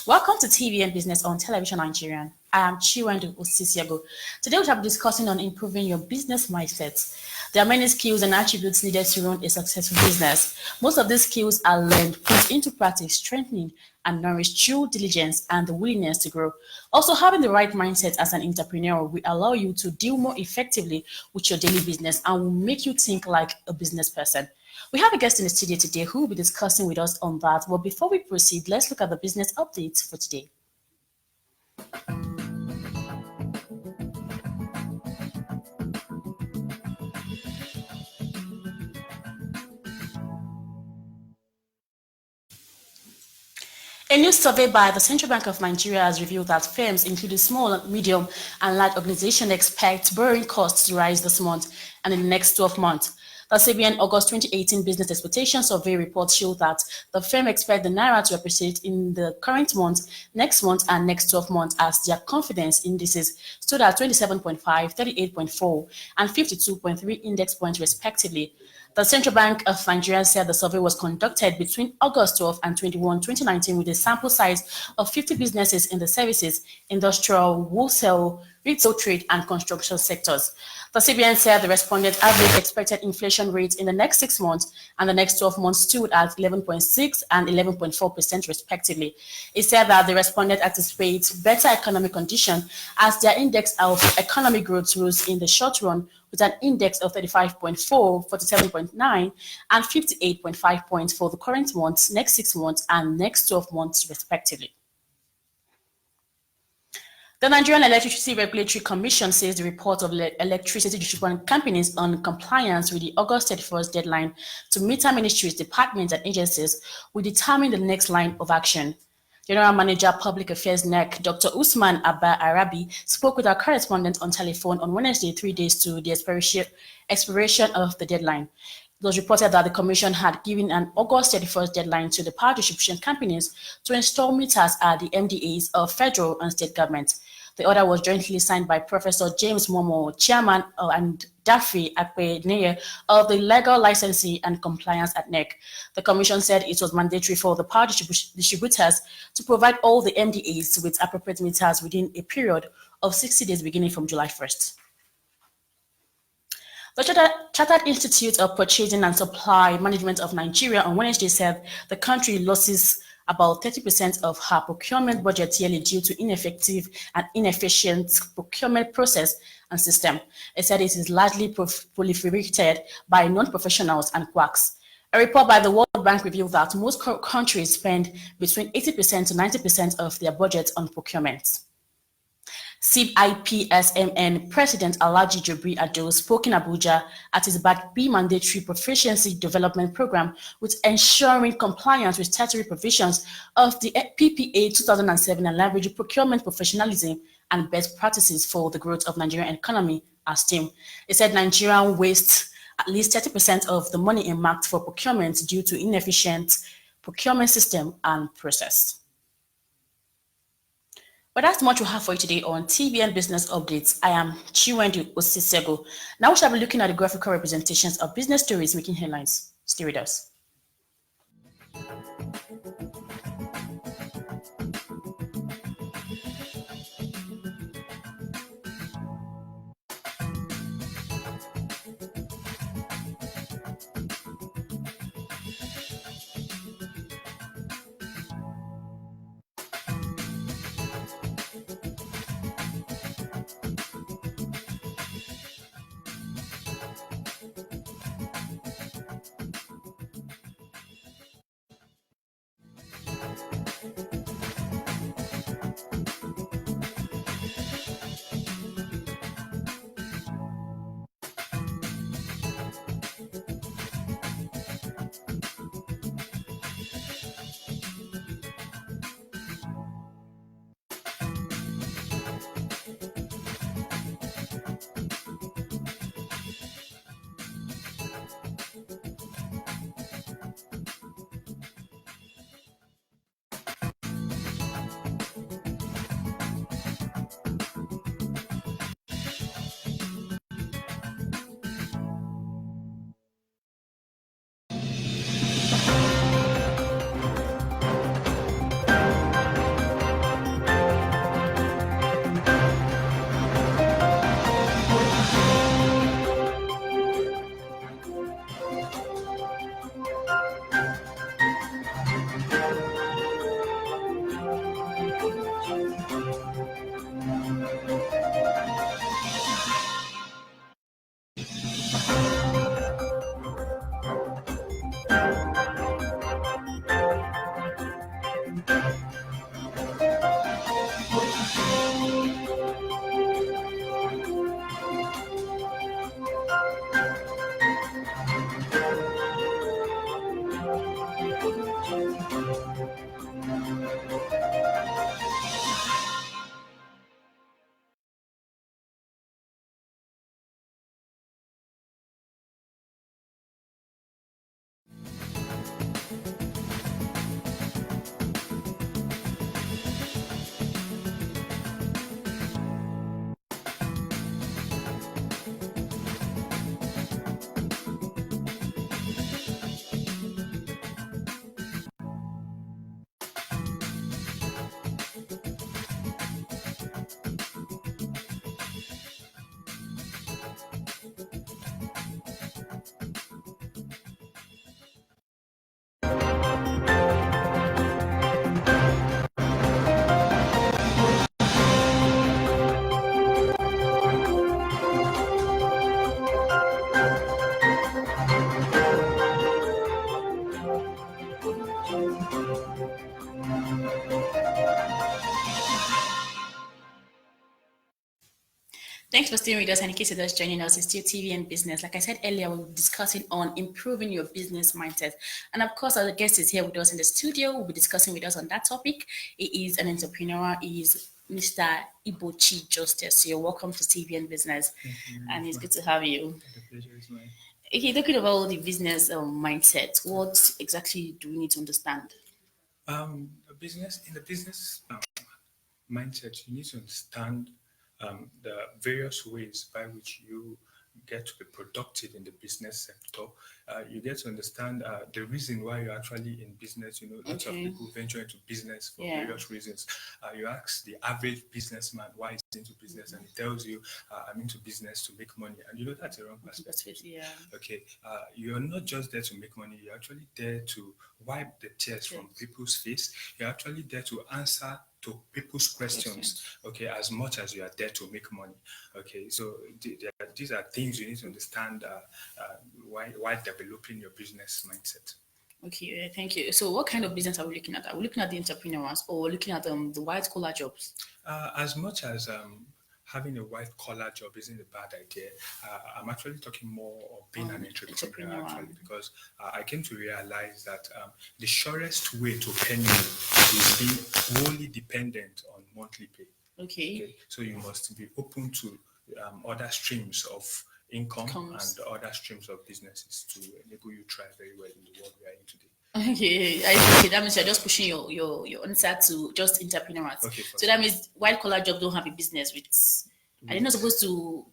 Welcome to TV and Business on Television Nigerian. I am Chiwendu Osisiago. Today we shall be discussing on improving your business mindset. There are many skills and attributes needed to run a successful business. Most of these skills are learned, put into practice, strengthening, and nourished through diligence and the willingness to grow. Also, having the right mindset as an entrepreneur will allow you to deal more effectively with your daily business and will make you think like a business person. We have a guest in the studio today who will be discussing with us on that. But before we proceed, let's look at the business updates for today. A new survey by the Central Bank of Nigeria has revealed that firms, including small, medium, and large organizations, expect borrowing costs to rise this month and in the next 12 months. The CBN August 2018 Business Expectation Survey report showed that the firm expect the Naira to appreciate in the current month, and next 12 months as their confidence indices stood at 27.5, 38.4, and 52.3 index points respectively. The Central Bank of Nigeria said the survey was conducted between August 12 and 21, 2019 with a sample size of 50 businesses in the services, industrial, wholesale, retail trade, and construction sectors. The CBN said the respondent average expected inflation rates in the next 6 months and the next 12 months stood at 11.6 and 11.4% respectively. It said that the respondent anticipates better economic condition as their index of economic growth rose in the short run with an index of 35.4, 47.9, and 58.5 points for the current month, next 6 months, and next 12 months respectively. The Nigerian Electricity Regulatory Commission says the report of electricity distribution companies on compliance with the August 31st deadline to meter ministries, departments, and agencies will determine the next line of action. General Manager Public Affairs NEC, Dr. Usman Abba Arabi, spoke with our correspondent on telephone on Wednesday, 3 days to the expiration of the deadline. It was reported that the Commission had given an August 31st deadline to the power distribution companies to install meters at the MDAs of federal and state governments. The order was jointly signed by Professor James Momo, Chairman, and Daffy Akpe-Neye of the Legal Licensing and Compliance at NEC. The Commission said it was mandatory for the power distributors to provide all the MDAs with appropriate meters within a period of 60 days beginning from July 1st. The Chartered Institute of Purchasing and Supply Management of Nigeria on Wednesday said the country loses about 30% of her procurement budget yearly due to ineffective and inefficient procurement process and system. It said it is largely proliferated by non-professionals and quacks. A report by the World Bank revealed that most countries spend between 80% to 90% of their budget on procurement. CIPSMN President Alhaji Jibri Ado spoke in Abuja at his Bat B mandatory proficiency development program with ensuring compliance with statutory provisions of the PPA 2007 and leveraging procurement professionalism and best practices for the growth of Nigerian economy as theme. He said Nigeria wastes at least 30% of the money earmarked for procurement due to inefficient procurement system and process. But that's much we have for you today on TVN Business Updates. I am Chiwendu Osisego. Now we shall be looking at the graphical representations of business stories making headlines. Stay with us. Thanks for staying with us. And in case you're just joining us, it's still TV and business. Like I said earlier, we'll be discussing on improving your business mindset. And of course, our guest is here with us in the studio. We'll be discussing with us on that topic. He is an entrepreneur. He is Mr. Ibochi Justice. You're welcome to TV and business. And it's good to have you. The pleasure is mine. Okay, talking about the business mindset, what exactly do we need to understand? The business mindset, you need to understand the various ways by which you get to be productive in the business sector. You get to understand the reason why you're actually in business. You know, lots of Okay. people venture into business for Yeah. various reasons. You ask the average businessman why he's into business, and he tells you, I'm into business to make money. And you know, that's a wrong perspective. Yeah. Okay, you're not just there to make money, you're actually there to wipe the tears from people's face. You're actually there to answer to people's questions, okay, as much as you are there to make money. Okay, so these are things you need to understand while developing your business mindset. Okay, thank you. So, what kind of business are we looking at? Are we looking at the entrepreneurs or we're looking at the white collar jobs? As much as having a white collar job isn't a bad idea, I'm actually talking more of being an entrepreneur actually, because I came to realize that the surest way to penny is being wholly dependent on monthly pay. Okay. So you must be open to other streams of income and other streams of businesses to enable you thrive very well in the world we are in today. Okay, okay, that means you're just pushing your answer to just entrepreneurs. Okay, so that means white collar job don't have a business with. Are they not supposed to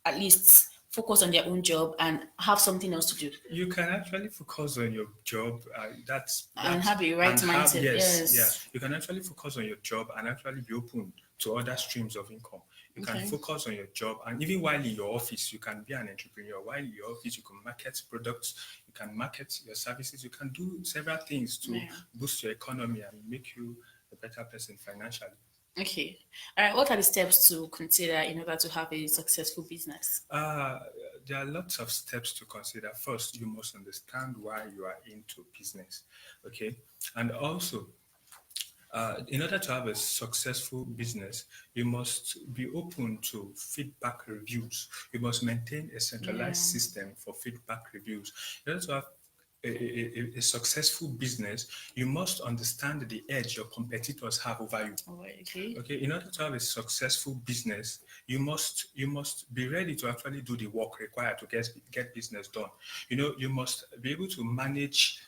at least focus on their own job and have something else to do? You can actually focus on your job. That's and have a right mindset. Yes. Yeah. You can actually focus on your job and actually be open to other streams of income. You can focus on your job, and even while in your office, you can be an entrepreneur. While in your office, you can market products, you can market your services, you can do several things to boost your economy and make you a better person financially. Okay. All right. What are the steps to consider in order to have a successful business? There are lots of steps to consider. First, you must understand why you are into business. Okay. And also, in order to have a successful business, you must be open to feedback reviews. You must maintain a centralized system for feedback reviews. In order to have a successful business, you must understand the edge your competitors have over you. Okay. In order to have a successful business, you must be ready to actually do the work required to get business done. You know, you must be able to manage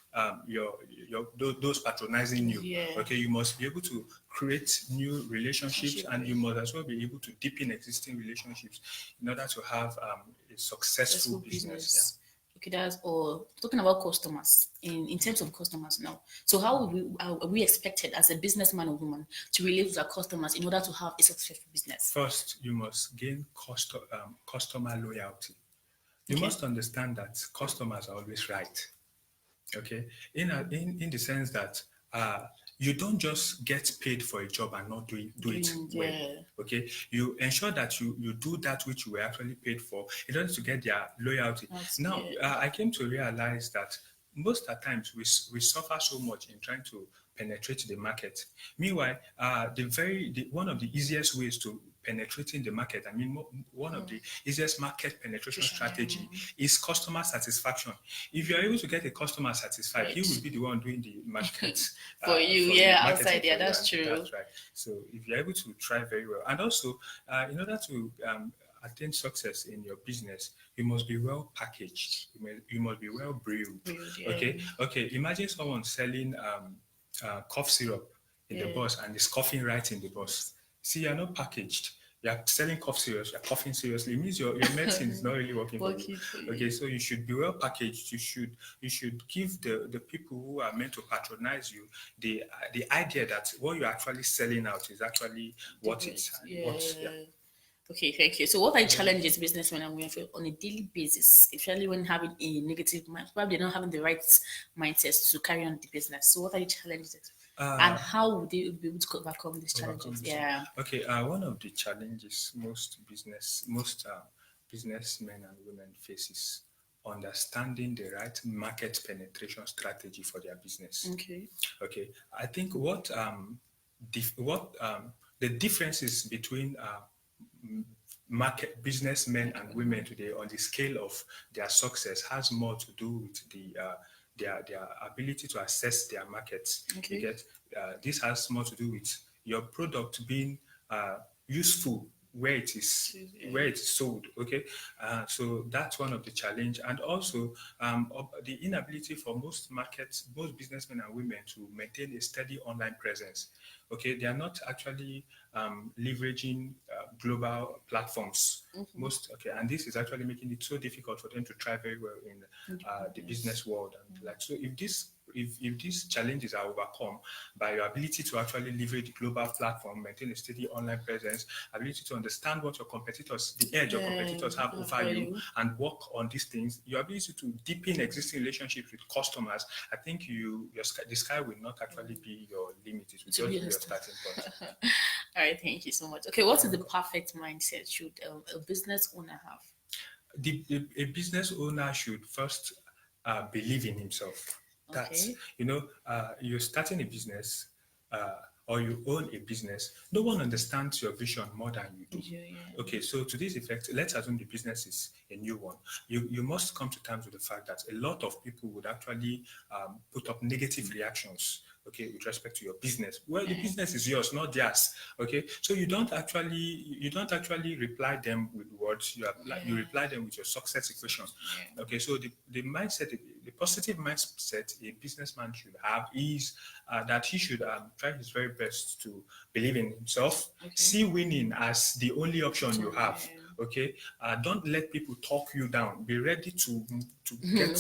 those patronizing you. Okay, you must be able to create new relationships, and you must as well be able to deepen existing relationships in order to have a successful business. Yeah. Okay, that's all. Talking about customers, in terms of customers now. So how are we expected as a businessman or woman to relate with our customers in order to have a successful business? First, you must gain customer loyalty. You must understand that customers are always right. Okay, in the sense that you don't just get paid for a job and not do it well. Okay, you ensure that you do that which you were actually paid for in order to get their loyalty. Now, I came to realize that most of the times we suffer so much in trying to penetrate the market. Meanwhile, one of the easiest ways to penetrating the market, I mean, one of the easiest market penetration strategy is customer satisfaction. If you are able to get a customer satisfied, he will be the one doing the market for you, outside. Yeah, that's true. That's right. So if you're able to try very well, and also in order to attain success in your business, you must be well packaged. You must be well brewed. Okay. Imagine someone selling cough syrup in the bus and is coughing right in the bus. See, you're not packaged. You're selling cough seriously, you're coughing seriously. It means your medicine is not really working for you. Okay, so you should be well packaged. You should give the people who are meant to patronize you the idea that what you're actually selling out is actually what it's worth. Okay, thank you. So what are the challenges businessmen are going through on a daily basis, especially when having a negative mind, probably not having the right mindset to carry on the business? So what are the challenges? And how would they be able to overcome these challenges? Okay, one of the challenges most businessmen and women face is understanding the right market penetration strategy for their business. Okay. I think what the differences between market businessmen and women today on the scale of their success has more to do with their ability to assess their markets. You get this has more to do with your product being useful where it is sold. Okay, so that's one of the challenge, and also the inability for most businessmen and women to maintain a steady online presence. Okay, they are not actually leveraging global platforms. And this is actually making it so difficult for them to try very well in the business world. And so, if these challenges are overcome by your ability to actually leverage the global platform, maintain a steady online presence, ability to understand what your competitors, the edge your competitors have over you, and work on these things, your ability to deepen existing relationships with customers, I think the sky will not actually be your limit. It will just be your starting point. All right, thank you so much. Okay, what is the perfect mindset should a business owner have? A business owner should first believe in himself. That's, you're starting a business or you own a business. No one understands your vision more than you do. Okay, so to this effect, let's assume the business is a new one. You must come to terms with the fact that a lot of people would actually put up negative reactions, okay, with respect to your business. Well, the business is yours, not theirs. Okay, so you don't actually reply them with words. You reply them with your success equation. Okay, so the mindset, the positive mindset a businessman should have is that he should try his very best to believe in himself, see winning as the only option you have. Okay, don't let people talk you down. Be ready to get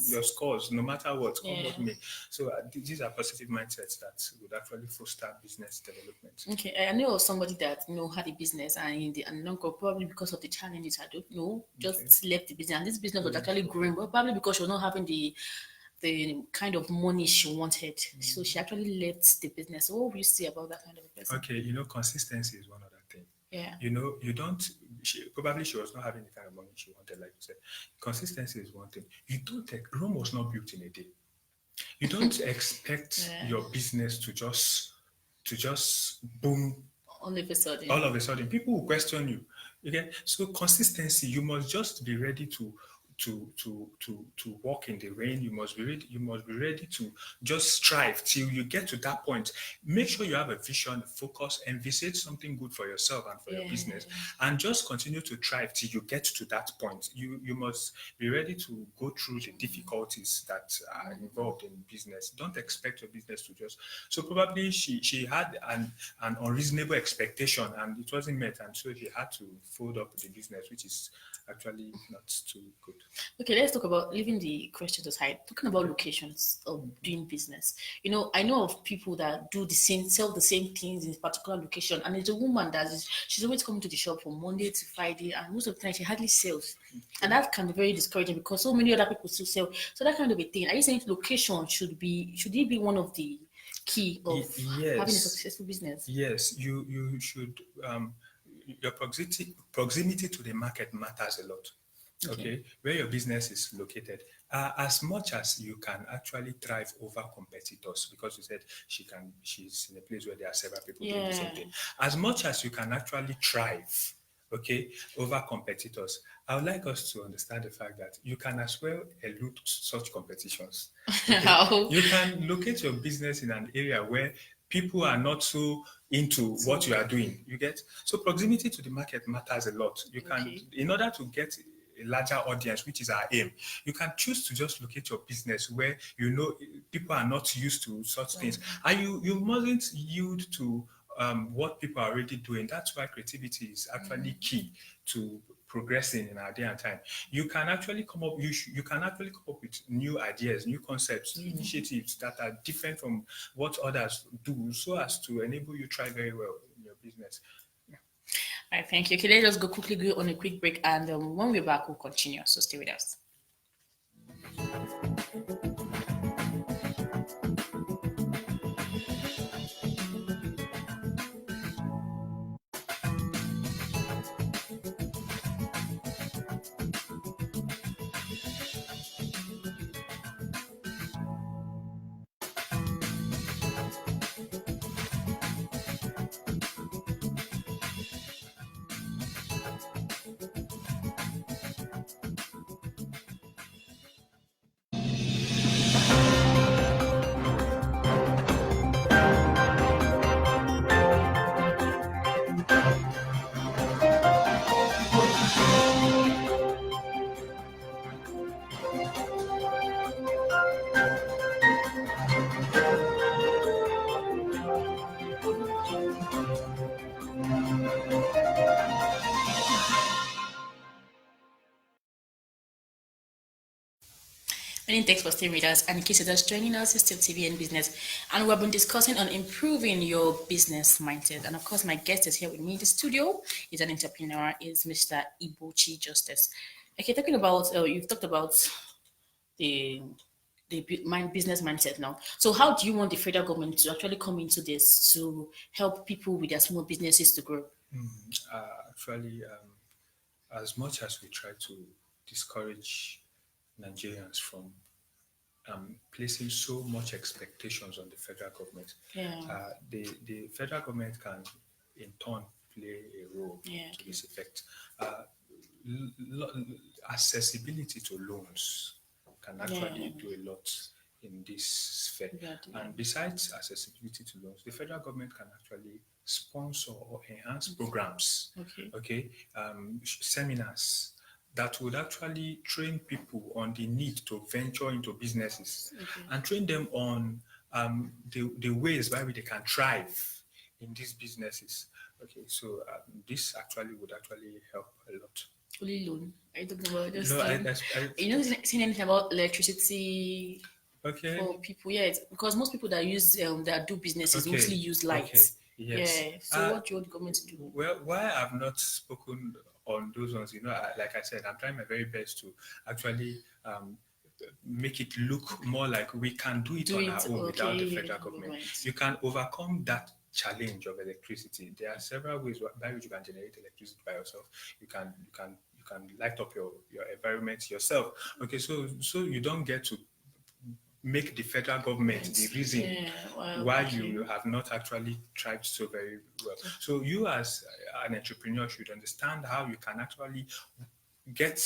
your scores, no matter what. Come what may. So these are positive mindsets that would actually foster business development. Okay, I know somebody that had a business and probably because of the challenges, I don't know, just left the business, and this business was actually growing, but probably because she was not having the kind of money she wanted, so she actually left the business. So what would you say about that kind of a person? Okay, consistency is one other thing. She was not having the kind of money she wanted, like you said. Consistency is one thing. Rome was not built in a day. You don't expect your business to just boom all of a sudden. All of a sudden, people will question you. Okay, so consistency. You must just be ready to walk in the rain. You must be ready to just strive till you get to that point. Make sure you have a vision, focus, envisage something good for yourself and for your business, and just continue to strive till you get to that point. You must be ready to go through the difficulties that are involved in business. Don't expect your business to just. So probably she had an unreasonable expectation and it wasn't met, and so she had to fold up the business, which is actually not too good. Okay, let's talk about, leaving the questions aside, talking about locations of doing business. I know of people that sell the same things in a particular location, and it's a woman she's always coming to the shop from Monday to Friday, and most of the time she hardly sells. And that can be very discouraging because so many other people still sell. So that kind of a thing. Are you saying location should it be one of the key of having a Yes, successful business. yes. You should your proximity to the market matters a lot. Okay. Okay, where your business is located, as much as you can actually thrive over competitors, because you said she's in a place where there are several people doing the same Yeah. thing. As much as you can actually thrive, okay, over competitors, I would like us to understand the fact that you can as well elude such competitions. Okay, How? you can locate your business in an area where people are not so into what you So, are doing. You get, so proximity to the market matters a lot. You can, okay. in order to get a larger audience, which is our aim, you can choose to just locate your business where you know people are not used to such So, things, and you mustn't yield to what people are already doing. That's why creativity is actually key to progressing in our day and time. You can actually come up. You can actually come up with new ideas, new concepts, new initiatives that are different from what others do, so as to enable you try very well in your business. all right, thank you. Okay, let's just go quickly go on a quick break, and when we're back, we'll continue. So stay with us. Many thanks for staying with us. And in case you're just joining us, it's still TV and business. And we've been discussing on improving your business mindset. And of course, my guest is here with me in the studio. He's an entrepreneur, is Mr. Ibuchi Justice. Okay, talking about, you've talked about the business mindset now. So how do you want the federal government to actually come into this to help people with their small businesses to grow? Actually, as much as we try to discourage Nigerians from placing so much expectations on the federal government, Yeah, the federal government can, in turn, play a role yeah, to okay. this effect. Uh, lo- accessibility to loans can Yeah, actually do a lot in this sphere. exactly. And besides accessibility to loans, the federal government can actually sponsor or enhance programs, Okay. okay, seminars that would actually train people on the need to venture into businesses Okay. and train them on the ways by which they can thrive in these businesses. Okay, so this actually would actually help a lot. Only loan. Are you talking about just No, loan? You know, seen anything about electricity okay, for people? Yeah, because most people that use that do businesses mostly okay, use okay, lights. yes. Yeah. So what do you want the government to do? Well, why I've not spoken on those ones, like I said, I'm trying my very best to actually make it look more like we can do it Do on our it. own without the Okay. federal government. Government. You can overcome that challenge of electricity. There are several ways by which you can generate electricity by yourself. You can light up your environment yourself. Okay, so you don't get to make the federal government the reason Yeah. Well. why Okay. you have not actually thrived so very well. So you as an entrepreneur should understand how you can actually get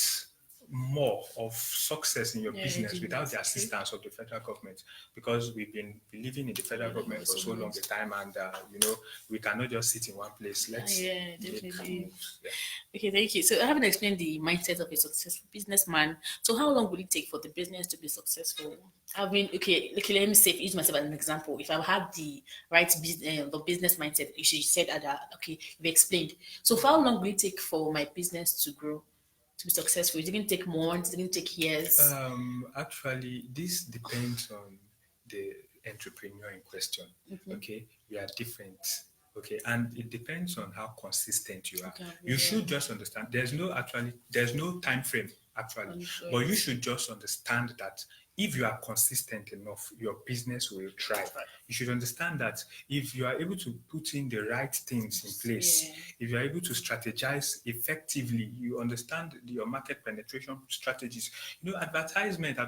more of success in your Yeah. business without Business. the Okay. assistance of the federal government, because we've been believing in the federal Yeah, government for for so so long. long a time, and we cannot just sit in one place. Let's Yeah, make definitely. moves. Yeah. Okay, thank you. So I haven't explained the mindset of a successful businessman. So how long will it take for the business to be successful? I mean, okay, let me say, use myself as an example. If I had the right business, the business mindset, you said that, okay, you've explained. So for how long will it take for my business to grow, to be successful? Is it going to take months? Is it going to take years? Actually, this depends on the entrepreneur in question. Okay, we are different. Okay, and it depends on how consistent you are. Okay, You yeah. should just understand. There's no time frame actually, On it, but you right. should just understand that if you are consistent enough, your business will thrive. You should understand that if you are able to put in the right things in place, if you are able to strategize effectively, you understand your market penetration strategies. Advertisement,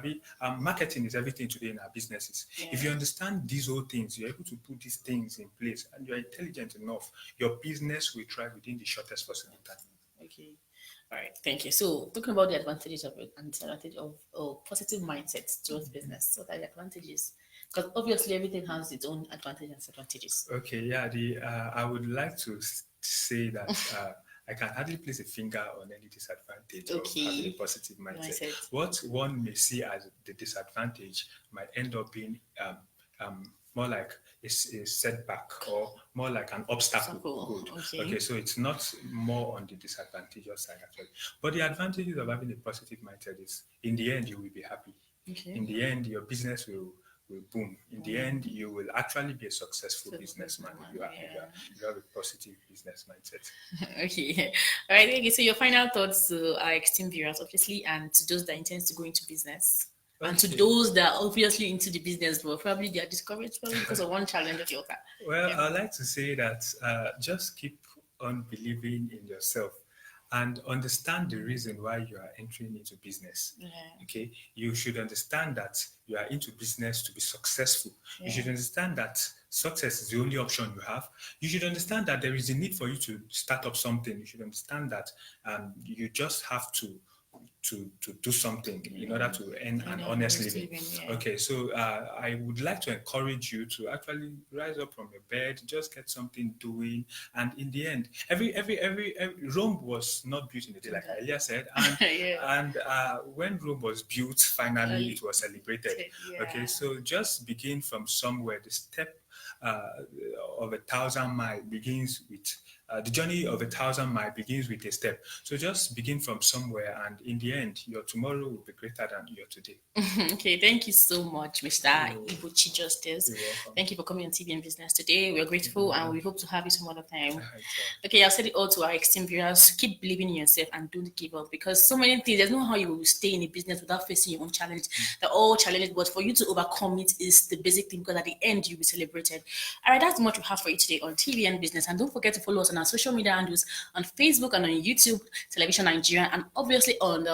marketing is everything today in our businesses. If you understand these whole things, you're able to put these things in place, and you're intelligent enough, your business will thrive within the shortest possible time. Okay. All right, thank you. So, talking about the advantages of it and disadvantage of positive mindset towards business. What are the advantages? Because obviously everything has its own advantages and disadvantages. Okay, yeah. I would like to say that I can hardly place a finger on any disadvantage of having a positive mindset. What one may see as the disadvantage might end up being more like a setback or more like an obstacle. Good. Okay, so it's not more on the disadvantageous side actually. But the advantages of having a positive mindset is, in the end, you will be happy. In the end, your business will boom. In the end, you will actually be a successful businessman if you have a positive business mindset. Okay. All right. Okay. So your final thoughts to our esteemed viewers, obviously, and to those that intend to go into business. Okay. And to those that are obviously into the business, but probably they are discouraged because of one challenge or the other. Well, I'd like to say that just keep on believing in yourself and understand the reason why you are entering into business. Okay, you should understand that you are into business to be successful. You should understand that success is the only option you have. You should understand that there is a need for you to start up something. You should understand that you just have to do something in order to earn an honest living. Okay, so I would like to encourage you to actually rise up from your bed, just get something doing, and in the end, every Rome was not built in a day, like I earlier said, and when Rome was built, finally it was celebrated. Okay, so just begin from somewhere. The step of 1,000 miles begins with the journey of 1,000 miles begins with a step. So just begin from somewhere, and in the end, your tomorrow will be greater than your today. Okay, thank you so much, Mr. Ibuchi Justice. Thank you for coming on Tvn-Business today. We're grateful, and we hope to have you some other time. Okay, I'll say it all to our esteemed viewers: keep believing in yourself and don't give up, because so many things. There's no how you will stay in a business without facing your own challenge. They're all challenges, but for you to overcome it is the basic thing, because at the end you'll be celebrated. All right, that's much we have for you today on Tvn-Business, and don't forget to follow us on our social media handles on Facebook and on YouTube, Television Nigeria, and obviously on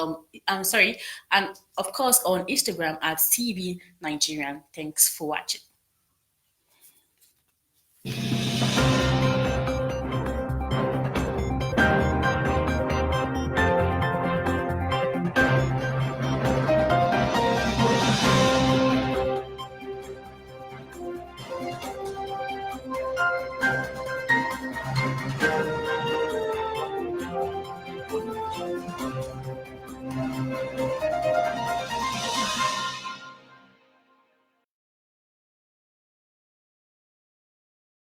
and of course on Instagram at TV Nigerian. Thanks for watching.